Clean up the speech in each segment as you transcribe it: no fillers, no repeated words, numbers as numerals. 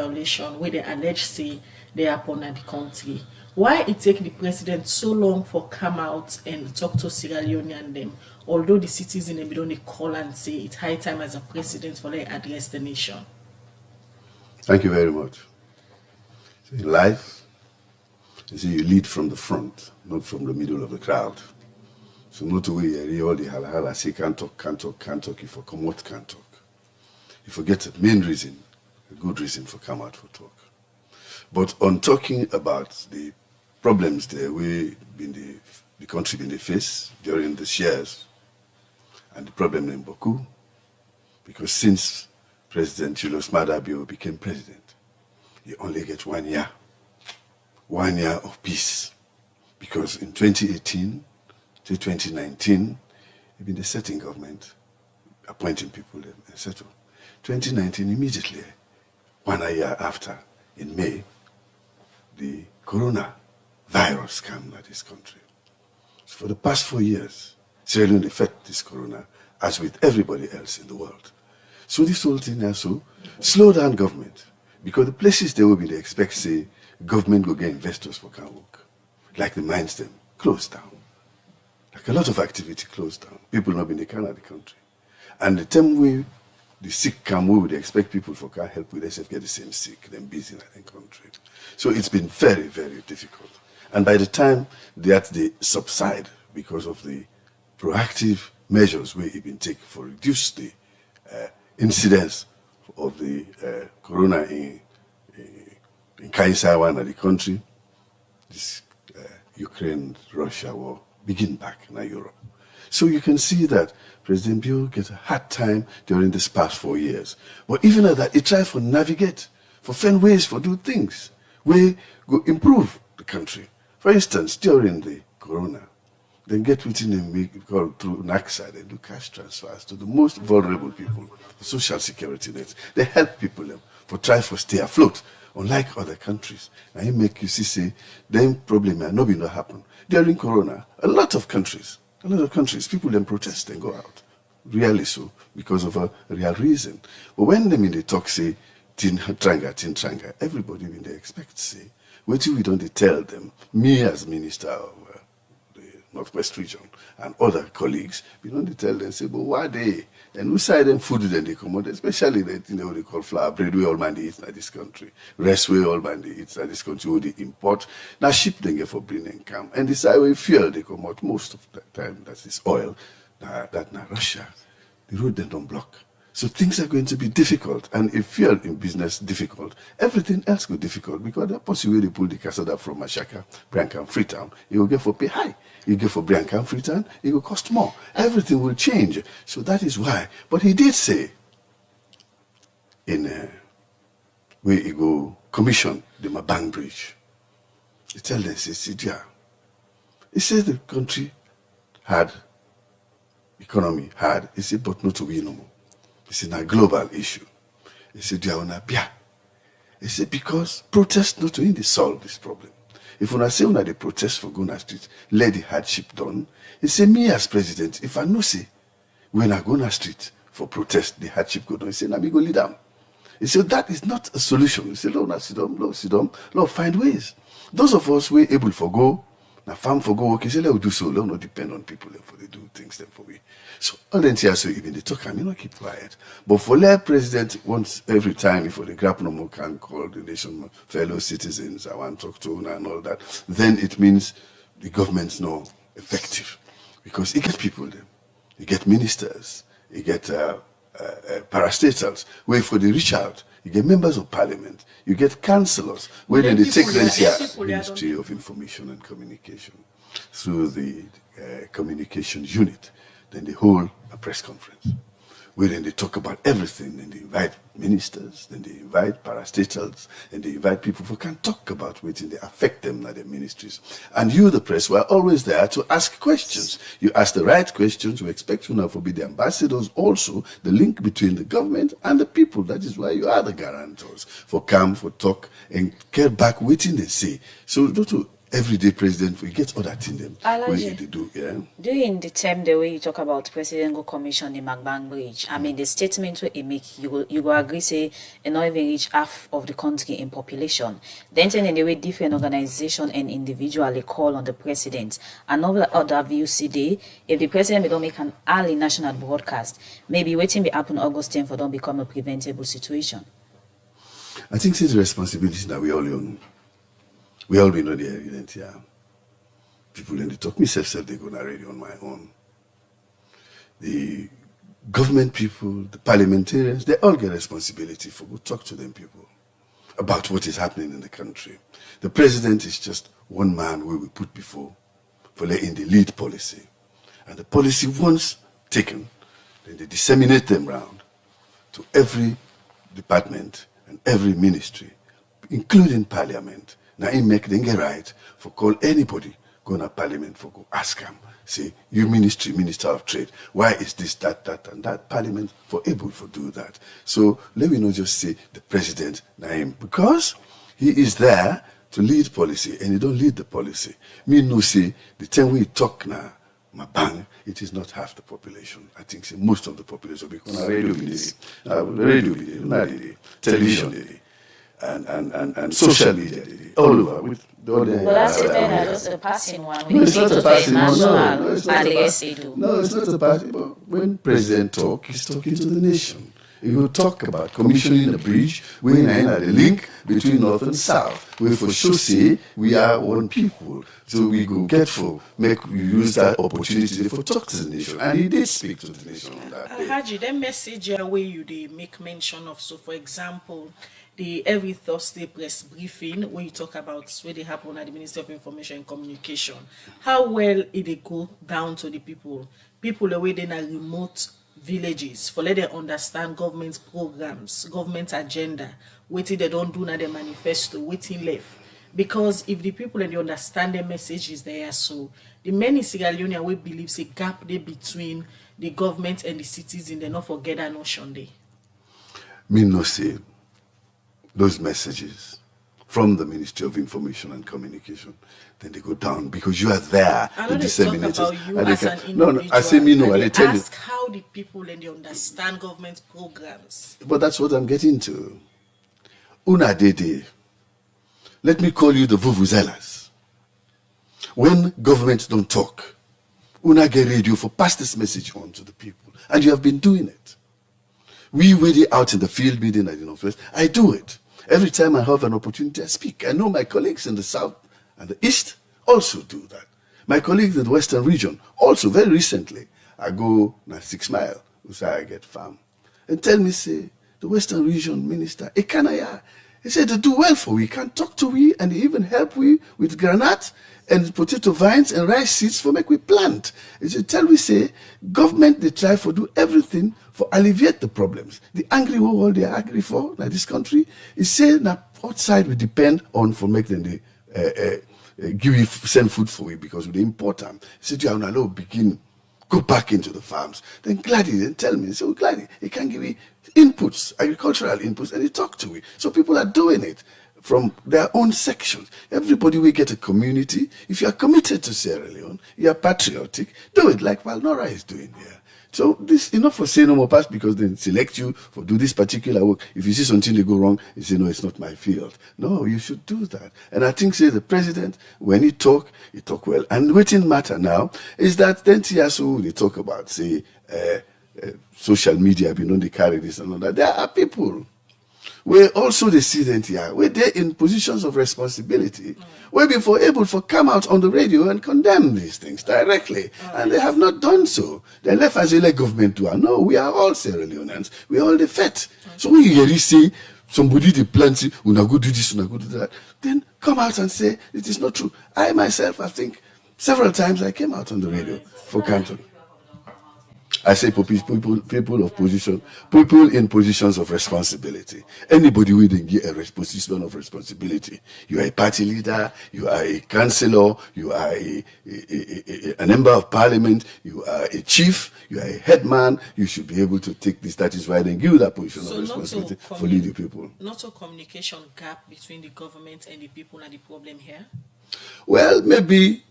violation where they allege say they happen at the country. Why it take the president so long for come out and talk to Sierra Leone and them, although the citizens them don't call and say it's high time as a president for they address the nation? Thank you very much. In life, you lead from the front, not from the middle of the crowd. So not to wait all the hala say can't talk, if you come out, can't talk. You forget the main reason, a good reason for come out for talk. But on talking about the problems there we in the country been face during the years and the problem in Boku, because since President Julius Maada Bio became president, he only gets 1 year. 1 year of peace. Because in 2018 to 2019, he been the setting government, appointing people, etc. 2019, immediately, 1 year after, in May, the coronavirus came to this country. So for the past 4 years, Sierra Leone fought this corona, as with everybody else in the world. So this whole thing also slow down government, because the places they will be, they expect, say, government will get investors for can work. Like the mines them, closed down. Like a lot of activity closed down. People not been the kind of the country. And the time we the sick come, we would expect people for can help with themselves get the same sick, them busy in the country. So it's been very, very difficult. And by the time that they subside because of the proactive measures we have been taken for reduce the incidence of the corona in Kaisawan and the country, this Ukraine-Russia war begin back in Europe. So you can see that President Bio gets a hard time during this past 4 years. But even at that, he tries to navigate, for find ways for do things, we go improve the country. For instance, during the corona, they get within them we call through NACSA, they do cash transfers to the most vulnerable people, the social security nets. They help people for try to stay afloat, unlike other countries. And it make you see, say, them problem may not be not happen. During corona, a lot of countries, people then protest and go out. Really so, because of a real reason. But when them in the talk say, tin tranga, everybody when they expect say, what we don't tell them, me as minister of the Northwest region and other colleagues, we don't tell them, say, but why they? And who side them food then they come out, especially the thing what they call flour, bread we all man they eat in this country, rest we all man they eat in this country, what they import. Now ship them get for bringing come. And this highway fuel they come out most of the time, that is oil, that now Russia, the road they don't block. So things are going to be difficult, and if fuel in business difficult, everything else go difficult, because the possibility they pull the Casada from Mashaka, Branca and Freetown, you will get for pay high. You get for Branca and Freetown, it will cost more. Everything will change. So that is why. But he did say, in where he go commission the Mabang Bridge, he tell them, he says the country had economy hard. He said, but not to win no more. It's a global issue. He said, you are on a bia. He said, because protest not to solve this problem. If when I say when they protest for going to street, let the hardship done. He said, me as president, if I know say, when I go on the street for protest, the hardship go down. He said, now me go lead down. He said, that is not a solution. He said, Lord, sit down, Lord, find ways. Those of us who are able to go, now farm for go work, he said, let us do so. Let us not depend on people for they do things them for we. So all the here, so even they talk, I mean, not keep quiet. But for the president, once every time, if the grab no more can call the nation, fellow citizens, I want to talk to and all that, then it means the government's not effective. Because you get people there, you get ministers, you get parastatals, where for the reach out, you get members of parliament, you get councillors, where then they take them here, Ministry of Information and Communication, through the communication unit. Then they hold a press conference, where then they talk about everything, and they invite ministers, then they invite parastatals, and they invite people who can talk about what they affect them at their ministries. And you, the press, were always there to ask questions. You ask the right questions, you expect you now to be the ambassadors also, the link between the government and the people. That is why you are the guarantors for come, for talk, and get back what they say. So everyday president, we get other things them Alaji, they do, yeah. during the time the way you talk about President go commission the Magbang Bridge, I mean the statement where he make you go agree say it not even reach half of the country in population. Then in the way different organization and individually call on the president. Another other view see day if the president don't make an early national broadcast, maybe waiting be happen August 10 for don't become a preventable situation. I think it's the responsibility that we all own. We all been on the evidence, yeah. People in the talk, myself, they go on radio on my own. The government people, the parliamentarians, they all get responsibility for go talk to them people about what is happening in the country. The president is just one man who we put before for letting the lead policy. And the policy once taken, then they disseminate them around to every department and every ministry, including parliament. Now, he make them get right for call anybody go to parliament for go ask them, say, you ministry, minister of trade, why is this, that, and that? Parliament for able to do that. So let me not just say the president, Naim, because he is there to lead policy and he don't lead the policy. Me no say the time we talk now, my bang, it is not half the population. I think say most of the population because radio, television, and social media, all over with all the. But that's then just a passing one. No, it's not a passing one. No, It's not a passing. But when president talk, he's talking to the nation. He will talk about commissioning a bridge, we the link between north and south. We for sure say we are one people. So we go get for make we use that opportunity for talk to the nation. And he did speak to the nation on that day. Haji, that message where you they make mention of, so for example, the every Thursday press briefing where you talk about where they happen at the Ministry of Information and Communication, how well it go down to the people away in a remote villages for let them understand government programs, government agenda, waiting they don't do na the manifesto, waiting left. Because if the people and they understand the message is there, so the many Sierra Leoneans will believe a gap there between the government and the citizen, they not forget that notion there. Me no say those messages from the Ministry of Information and Communication, then they go down because you are there. I know they talk about you as an individual. No, I say me no, and I they tell you. ask how the people and they understand government programs. But that's what I'm getting to. Una dede. Let me call you the vuvuzelas. When governments don't talk, una get radio for pass this message on to the people. And you have been doing it. We were out in the field meeting at the Northwest. I do it. Every time I have an opportunity, I speak. I know my colleagues in the South and the East also do that. My colleagues in the Western region also, very recently, I go na 6 Mile, which I get farm, and tell me, say, the Western region minister, Ekanaya, he said they do well for we, can talk to we, and they even help we with granite and potato vines and rice seeds for make we plant. He said, tell we, say, government, they try for do everything for alleviate the problems. The angry world they are angry for, like this country, is saying that outside we depend on for making the give you send food for we because we import them. He said, you are begin go back into the farms. Then gladly, then tell me. So gladly, he can give me inputs, agricultural inputs, and he talk to me. So people are doing it from their own sections. Everybody will get a community. If you are committed to Sierra Leone, you are patriotic, do it like Valnora is doing here. So this enough for say no more pass because they select you for do this particular work. If you see something they go wrong, you say, no, it's not my field. No, you should do that. And I think, say, the president, when he talk well. And waiting matter now is that then TSO, they talk about, say, social media, they carry this and all that. There are people where also they see them here, where they're in positions of responsibility, where before able to come out on the radio and condemn these things directly. And they have not done so. They left as a government to. No, we are all Sierra Leoneans. We are all the fet. So when you hear say somebody they plant, una go do this, una go do that, then come out and say it is not true. I myself, I think, several times I came out on the radio for Canton. I say people of position, people in positions of responsibility. Anybody within a position of responsibility. You are a party leader, you are a councillor, you are a member of parliament, you are a chief, you are a headman. You should be able to take this. That is why they give you that position of responsibility for leading people. Not a communication gap between the government and the people are the problem here. Well, maybe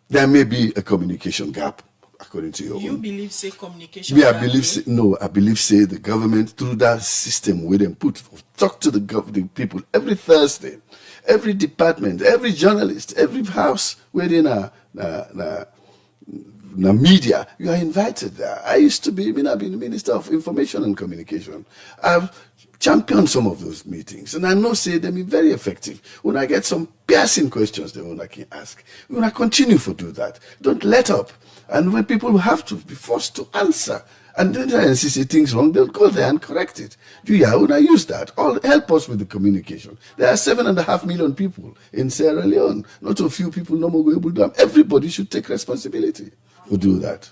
there may be a communication gap, according to your You own. believe say communication? Me, I believe say, no. I believe say the government through that system where they talk to the people every Thursday, every department, every journalist, every house within the media, you are invited there. I used to be, I've been the Minister of Information and Communication. I've championed some of those meetings, and I know say them be very effective. When I get some piercing questions, the one I can ask, when I continue to do that, don't let up. And when people have to be forced to answer, and then they see things wrong, they'll call there and correct it. Yeah, when I use that, all help us with the communication. There are 7.5 million people in Sierra Leone. Not a few people no more able to do them. Everybody should take responsibility to do that.